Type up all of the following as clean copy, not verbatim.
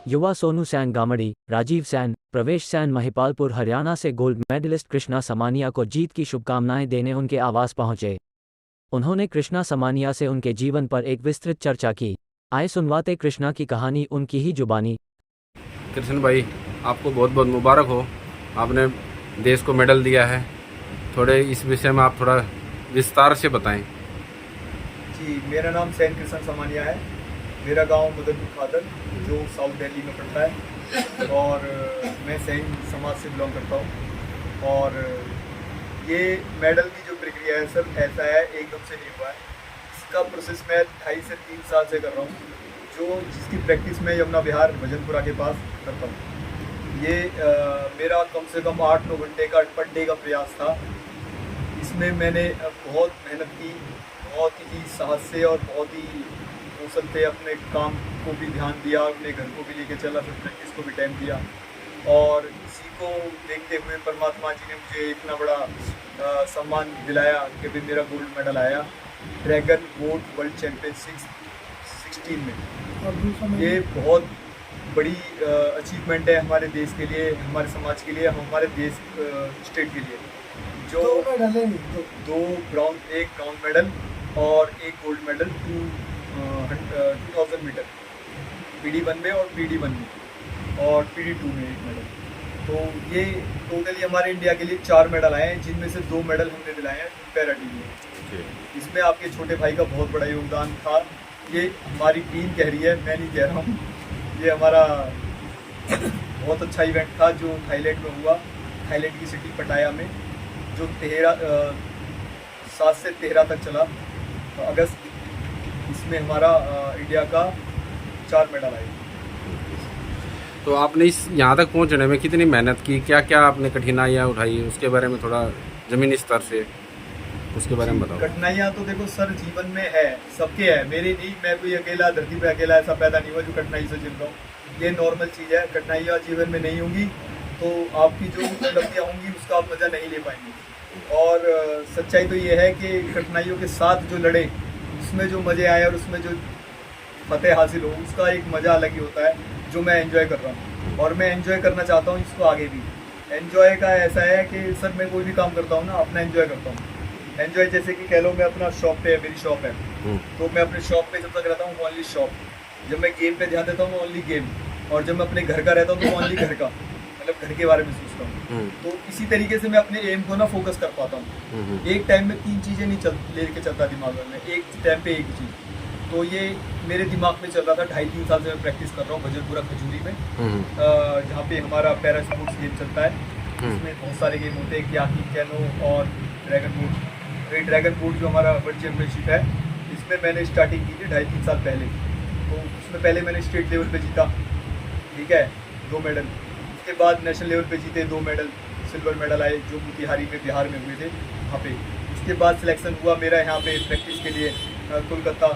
युवा Sonu San गामड़ी, Rajiv San, प्रवेश San Mahipalpur Haryana से गोल्ड मेडलिस्ट कृष्णा समानिया को जीत की शुभकामनाएं देने उनके आवास पहुंचे। उन्होंने कृष्णा समानिया से उनके जीवन पर एक विस्तृत चर्चा की। आए सुनवाते कृष्णा की कहानी उनकी ही जुबानी। कृष्ण भाई, आपको बहुत बहुत मुबारक हो। आपने देश को मेडल दिया है। थोड़े इस विषय में आप थोड़ा विस्तार से बताएं। जी, मेरा नाम सैन कृष्ण समानिया है। मेरा गांव मदनपुर खादर जो साउथ दिल्ली में पड़ता है और मैं सैन समाज से बिलोंग करता हूँ। और ये मेडल की जो प्रक्रिया है सर, ऐसा है एकदम से नहीं हुआ है। इसका प्रोसेस मैं 2.5 से 3 साल से कर रहा हूँ, जिसकी प्रैक्टिस मैं यमुना विहार भजनपुरा के पास करता हूँ। ये मेरा कम से कम 8-9 घंटे का पर डे का प्रयास था। इसमें मैंने बहुत मेहनत की, बहुत ही साहस से और बहुत ही कौशल से अपने काम को भी ध्यान दिया, अपने घर को भी लेके चला, फिर प्रैक्टिस को भी टाइम दिया। और इसी को देखते हुए परमात्मा जी ने मुझे इतना बड़ा सम्मान दिलाया कि भी मेरा गोल्ड मेडल आया ड्रैगन बोट वर्ल्ड चैम्पियनशिप 16 में। ये बहुत बड़ी अचीवमेंट है हमारे देश के लिए, हमारे समाज के लिए, हमारे देश स्टेट के लिए। जो एक ब्राउन मेडल और एक गोल्ड मेडल 2000 मीटर PD1 में और PD1 में और PD2 में एक मेडल। तो ये टोटली हमारे इंडिया के लिए 4 मेडल आए हैं, जिनमें से 2 मेडल हमने दिलाए हैं पैरा टीम में। इसमें आपके छोटे भाई का बहुत बड़ा योगदान था। ये हमारी टीम कह रही है, मैं नहीं कह रहा हूँ। ये हमारा बहुत अच्छा इवेंट था जो थाईलैंड में हुआ, थाईलैंड की सिटी पटाया में, जो 7 से 13 तक चला अगस्त। इसमें हमारा इंडिया का 4 मेडल आए। तो आपने इस यहाँ तक पहुँचने में कितनी मेहनत की, क्या क्या आपने कठिनाइयाँ उठाई, उसके बारे में थोड़ा ज़मीनी स्तर से उसके बारे में बताओ। कठिनाइयाँ तो देखो सर जीवन में है, सबके है, मेरी नहीं। मैं कोई अकेला धरती पे अकेला ऐसा पैदा नहीं हुआ जो कठिनाई से झेल रहा हूँ। ये नॉर्मल चीज़ है। कठिनाइयाँ जीवन में नहीं होंगी तो आपकी जो उपलब्धियाँ होंगी उसका आप मज़ा नहीं ले पाएंगे। और सच्चाई तो ये है कि कठिनाइयों के साथ जो लड़े उसमें जो मज़े आए और उसमें जो फतेह हासिल हो उसका एक मज़ा अलग ही होता है, जो मैं एंजॉय कर रहा हूँ और मैं एंजॉय करना चाहता हूँ इसको आगे भी। एंजॉय का ऐसा है कि सर मैं कोई भी काम करता हूँ ना, अपना एंजॉय करता हूँ। एंजॉय जैसे कि कह लो मैं अपना शॉप पे, मेरी शॉप है तो मैं अपने शॉप पे जब तक रहता हूँ ओनली शॉप। जब मैं गेम पे ध्यान देता हूँ ओनली गेम। और जब मैं अपने घर का रहता हूँ तो ओनली घर का, मतलब घर के बारे में सोचता हूँ। तो इसी तरीके से मैं अपने एम को ना फोकस कर पाता हूँ। एक टाइम में 3 चीज़ें नहीं लेके चलता दिमाग में, एक टाइम पे एक चीज़। तो ये मेरे दिमाग में चल रहा था। 2.5-3 साल से मैं प्रैक्टिस कर रहा हूँ भजनपुरा खजूरी में, जहाँ पे हमारा पैरा स्पोर्ट्स गेम चलता है। इसमें बहुत सारे गेम होते हैं, याकी, कैनो और ड्रैगन बोट। ये ड्रैगन बोट जो हमारा वर्ल्ड चैम्पियनशिप है, इसमें मैंने स्टार्टिंग की थी 2.5-3 साल पहले। तो उसमें पहले मैंने स्टेट लेवल पे जीता, ठीक है, 2 मेडल। उसके बाद नेशनल लेवल पे जीते 2 मेडल, सिल्वर मेडल आए जो मोतिहारी में बिहार में हुए थे वहाँ पे। उसके बाद सिलेक्शन हुआ मेरा यहाँ पे प्रैक्टिस के लिए, कोलकाता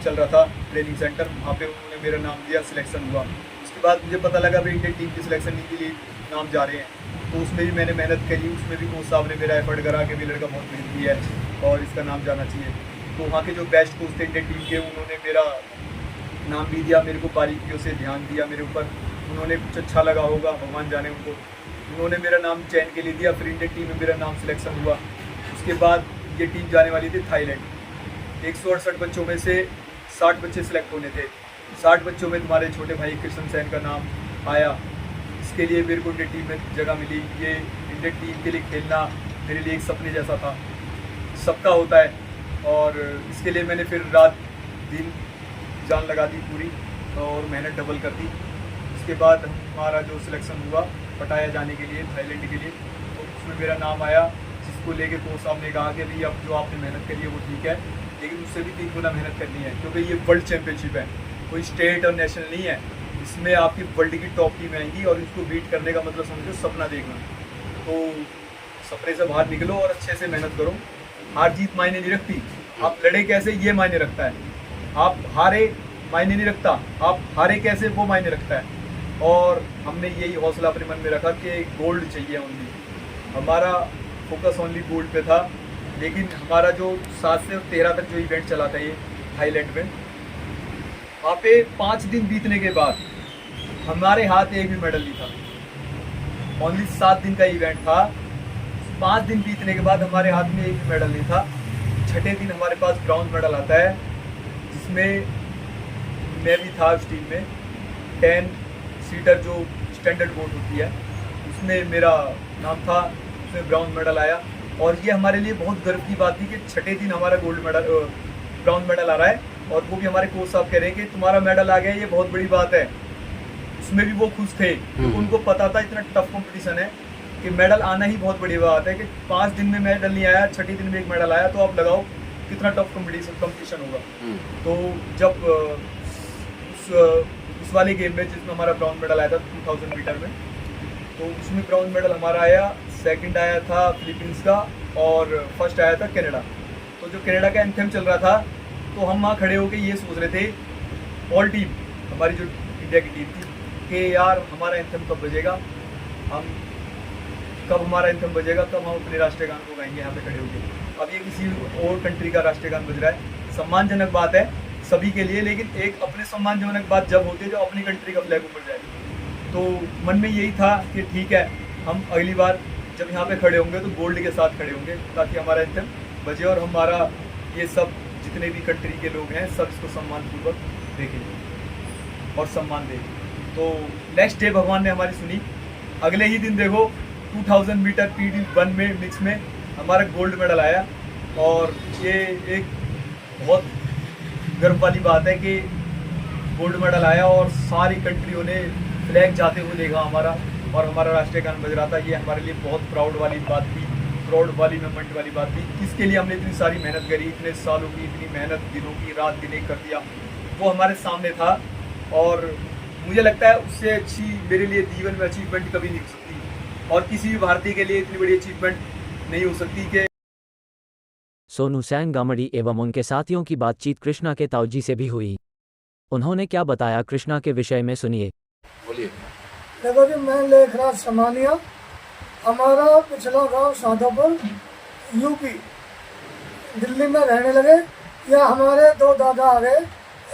चल रहा था ट्रेनिंग सेंटर, वहाँ पे उन्होंने मेरा नाम दिया, सिलेक्शन हुआ। उसके बाद मुझे पता लगा भाई इंडियन टीम की सिलेक्शन के लिए नाम जा रहे हैं, तो उसमें भी मैंने मेहनत करी। उसमें भी कोच साहब ने मेरा एफर्ट करा कि भी लड़का बहुत मेहनती है और इसका नाम जाना चाहिए। तो वहाँ के जो बेस्ट कोच थे इंडियन टीम के, उन्होंने मेरा नाम भी दिया, मेरे को बारीकियों से ध्यान दिया मेरे ऊपर। उन्होंने कुछ अच्छा लगा होगा, भगवान जाने उनको। उन्होंने मेरा नाम चयन के लिए दिया, फिर इंडियन टीम में मेरा नाम सिलेक्शन हुआ। उसके बाद ये टीम जाने वाली थी थाईलैंड। 168 बच्चों में से 60 बच्चे सिलेक्ट होने थे। 60 बच्चों में तुम्हारे छोटे भाई कृष्ण सैन का नाम आया। इसके लिए मेरे को इंडियन टीम में जगह मिली। ये इंडियन टीम के लिए खेलना मेरे लिए एक सपने जैसा था, सबका होता है। और इसके लिए मैंने फिर रात दिन जान लगा दी पूरी और मेहनत डबल कर दी। उसके बाद हमारा जो सिलेक्शन हुआ पटाया जाने के लिए, थाईलैंड के लिए, तो उसमें मेरा नाम आया, जिसको लेके कोच साहब ने कहा कि भाई अब जो आपने मेहनत करी है वो ठीक है, लेकिन उससे भी 3 गुना मेहनत करनी है, क्योंकि ये वर्ल्ड चैम्पियनशिप है, कोई स्टेट और नेशनल नहीं है। इसमें आपकी वर्ल्ड की टॉप टीम आएंगी और इसको बीट करने का मतलब समझो सपना देखना। तो सपने से बाहर निकलो और अच्छे से मेहनत करो। हार जीत मायने नहीं रखती, आप लड़े कैसे ये मायने रखता है। आप हारे मायने नहीं रखता, आप हारे कैसे वो मायने रखता है। और हमने यही हौसला अपने मन में रखा कि गोल्ड चाहिए ओनली। हमारा फोकस ओनली गोल्ड पे था। लेकिन हमारा जो 7 से 13 तक जो इवेंट चला था ये थाईलैंड में, वहाँ पे 5 दिन बीतने के बाद हमारे हाथ एक भी मेडल नहीं था। ओनली 7 दिन का इवेंट था। 5 दिन बीतने के बाद हमारे हाथ में एक भी मेडल नहीं था। छठे दिन हमारे पास ब्रॉन्ज मेडल आता है, जिसमें मैं भी था उस टीम में। 10 सीटर जो स्टैंडर्ड बोट होती है उसमें मेरा नाम था, उसमें ब्रॉन्ज मेडल आया। और ये हमारे लिए बहुत गर्व की बात थी कि छठे दिन हमारा गोल्ड मेडल ब्रॉन्ज मेडल आ रहा है, और वो भी हमारे कोच साहब कह रहे हैं कि तुम्हारा मेडल आ गया, ये बहुत बड़ी बात है। उसमें भी वो खुश थे, क्योंकि उनको पता था इतना टफ कंपटीशन है कि मेडल आना ही बहुत बड़ी बात है। कि 5 दिन में मेडल नहीं आया, छठे दिन में एक मेडल आया, तो आप लगाओ कितना टफ कंपटीशन होगा। तो जब उस वाले गेम में जिसमें हमारा ब्रॉन्ज मेडल आया था 2000 मीटर में, तो उसमें ब्रॉन्ज मेडल हमारा आया। सेकंड आया था फिलीपींस का, और फर्स्ट आया था कनाडा। तो जो कनाडा का एंथम चल रहा था, तो हम वहाँ खड़े होकर ये सोच रहे थे, ऑल टीम हमारी जो इंडिया की टीम थी, कि यार हमारा एंथम कब बजेगा, कब हमारा एंथम बजेगा, कब हम अपने राष्ट्रीय गान को गाएंगे यहाँ पे खड़े होकर। अब ये किसी और कंट्री का राष्ट्रीय गान बज रहा है, सम्मानजनक बात है सभी के लिए, लेकिन एक अपने सम्मानजनक बात जब होती है जब अपनी कंट्री का फ्लैग ऊपर जाए। तो मन में यही था कि ठीक है, हम अगली बार जब यहाँ पे खड़े होंगे तो गोल्ड के साथ खड़े होंगे, ताकि हमारा एंथम बजे और हमारा ये सब जितने भी कंट्री के लोग हैं सब इसको सम्मानपूर्वक देखें और सम्मान दें। तो नेक्स्ट डे भगवान ने हमारी सुनी। अगले ही दिन देखो 2000 मीटर PD1 में मिक्स में हमारा गोल्ड मेडल आया, और ये एक बहुत गर्व वाली बात है कि गोल्ड मेडल आया और सारी कंट्रियों ने फ्लैग जाते हुए देखा हमारा, और हमारा राष्ट्रीय गान बज रहा था। ये हमारे लिए बहुत प्राउड वाली बात थी, प्राउड वाली मोमेंट वाली बात थी। इसके लिए हमने इतनी सारी मेहनत करी, इतने सालों की इतनी मेहनत, दिनों की, रात दिन एक कर दिया, वो हमारे सामने था। और मुझे लगता है उससे अच्छी मेरे लिए जीवन में अचीवमेंट कभी नहीं हो सकती, और किसी भी भारतीय के लिए इतनी बड़ी अचीवमेंट नहीं हो सकती कि सोनू सैन गामड़ी एवं उनके साथियों की बातचीत कृष्णा के ताऊजी से भी हुई। उन्होंने क्या बताया कृष्णा के विषय में, सुनिए। बोलिए। देखो जी, मैं लेखराज समानिया, हमारा पिछला गांव साधोपुर, यूपी। दिल्ली में रहने लगे। या हमारे 2 दादा आ गए,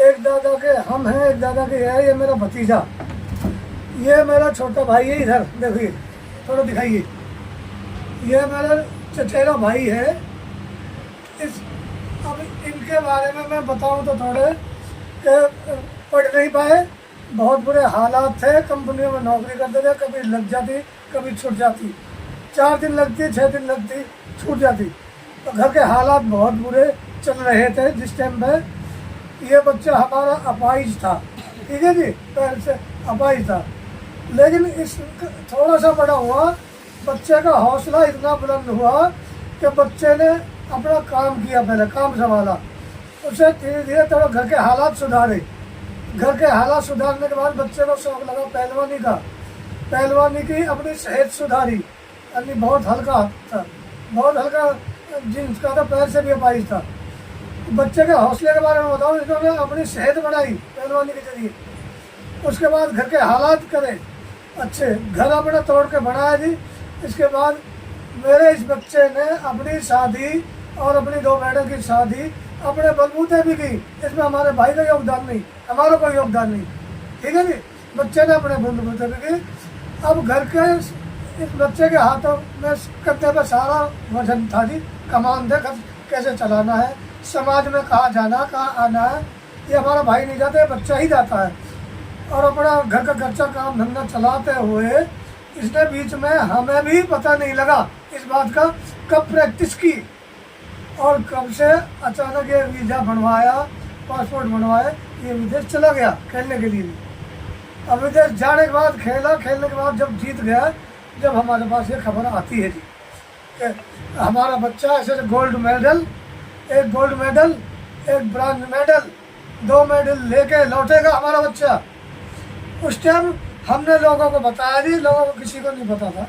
एक दादा के हम हैं, एक दादा के है, ये मेरा भतीजा, ये मेरा छोटा भाई है। इधर देखिए, थोड़ा दिखाइए, ये मेरा चचेरा भाई है। अब इनके बारे में मैं बताऊं तो थोड़े कि पढ़ नहीं पाए, बहुत बुरे हालात थे, कंपनियों में नौकरी करते थे, कभी लग जाती कभी छूट जाती, 4 दिन लगती 6 दिन लगती छूट जाती। तो घर के हालात बहुत बुरे चल रहे थे जिस टाइम पे। ये बच्चा हमारा अपाहिज था, ठीक है जी, पहले से अपाहिज था, लेकिन इस थोड़ा सा बड़ा हुआ, बच्चे का हौसला इतना बुलंद हुआ कि बच्चे ने अपना काम किया, पहले काम संभाला, उसे धीरे धीरे थोड़ा घर के हालात सुधारे। घर के हालात सुधारने के बाद बच्चे को शौक लगा पहलवानी का, पहलवानी की, अपनी सेहत सुधारी। यानी बहुत हल्का था, बहुत हल्का जींस का था, पैर से भी अपाहिज था। बच्चे के हौसले के बारे में बताऊँ, इन्होंने अपनी सेहत बढ़ाई पहलवानी के जरिए। उसके बाद घर के हालात करे अच्छे, घर अपने तोड़ के बढ़ाया जी। इसके बाद मेरे इस बच्चे ने अपनी शादी और अपनी 2 बहनों की शादी अपने बलबूते भी की। इसमें हमारे भाई का योगदान नहीं, हमारा कोई योगदान नहीं, ठीक है जी। बच्चे ने अपने बलबूते भी की। अब घर के इस बच्चे के हाथों में करते हुए सारा वजन था जी, कमान दे कैसे चलाना है, समाज में कहाँ जाना, कहाँ आना है, ये हमारा भाई नहीं जाता है, बच्चा ही जाता है। और अपना घर का खर्चा काम धंधा चलाते हुए इसने बीच में हमें भी पता नहीं लगा इस बात का, कब प्रैक्टिस की और कब से अचानक ये वीज़ा बनवाया, पासपोर्ट बनवाया, ये विदेश चला गया खेलने के लिए। अब विदेश जाने के बाद खेला, खेलने के बाद जब जीत गया, जब हमारे पास ये खबर आती है जी कि हमारा बच्चा ऐसे गोल्ड मेडल, एक गोल्ड मेडल, एक ब्रॉन्ज मेडल, 2 मेडल लेके लौटेगा हमारा बच्चा। उस टाइम हमने लोगों को बताया जी, लोगों को किसी को नहीं पता था।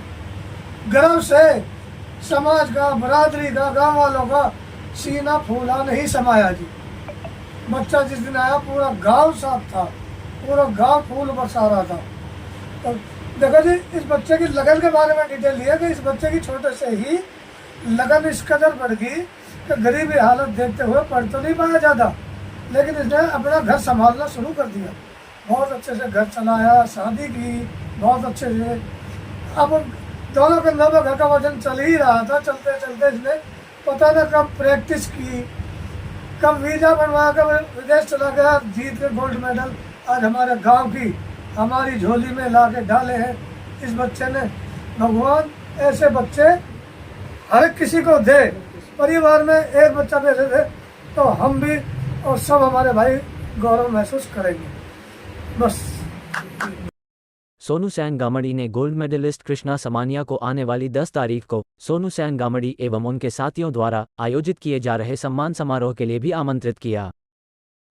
गर्व से समाज का, बरादरी का, गांव वालों का सीना फूला नहीं समाया जी। बच्चा जिस दिन आया पूरा गांव साफ था, पूरा गांव फूल बरसा रहा था। तो देखो जी, इस बच्चे की लगन के बारे में डिटेल लिया कि इस बच्चे की छोटे से ही लगन इस कदर बढ़ गई कि गरीबी हालत देखते हुए पढ़ तो नहीं पाया ज़्यादा, लेकिन इसने अपना घर संभालना शुरू कर दिया। बहुत अच्छे से घर चलाया, शादी की बहुत अच्छे से। अब दोनों कंधों पर घर का वजन चल ही रहा था, चलते चलते इसने पता न कब प्रैक्टिस की, कब वीज़ा बनवा कर विदेश चला गया, जीत के गोल्ड मेडल आज हमारे गांव की हमारी झोली में ला के डाले हैं इस बच्चे ने। भगवान ऐसे बच्चे हर किसी को दे, परिवार में एक बच्चा भी ऐसे दे तो हम भी और सब हमारे भाई गौरव महसूस करेंगे। बस। सोनू सैन गामड़ी ने गोल्ड मेडलिस्ट कृष्णा समानिया को आने वाली 10 तारीख को सोनू सैन गामड़ी एवं उनके साथियों द्वारा आयोजित किए जा रहे सम्मान समारोह के लिए भी आमंत्रित किया।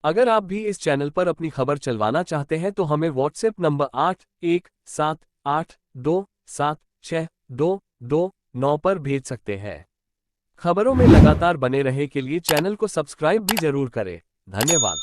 अगर आप भी इस चैनल पर अपनी खबर चलवाना चाहते हैं तो हमें व्हाट्सएप नंबर 8178276229 पर भेज सकते हैं। खबरों में लगातार बने रहे के लिए चैनल को सब्सक्राइब भी जरूर करें। धन्यवाद।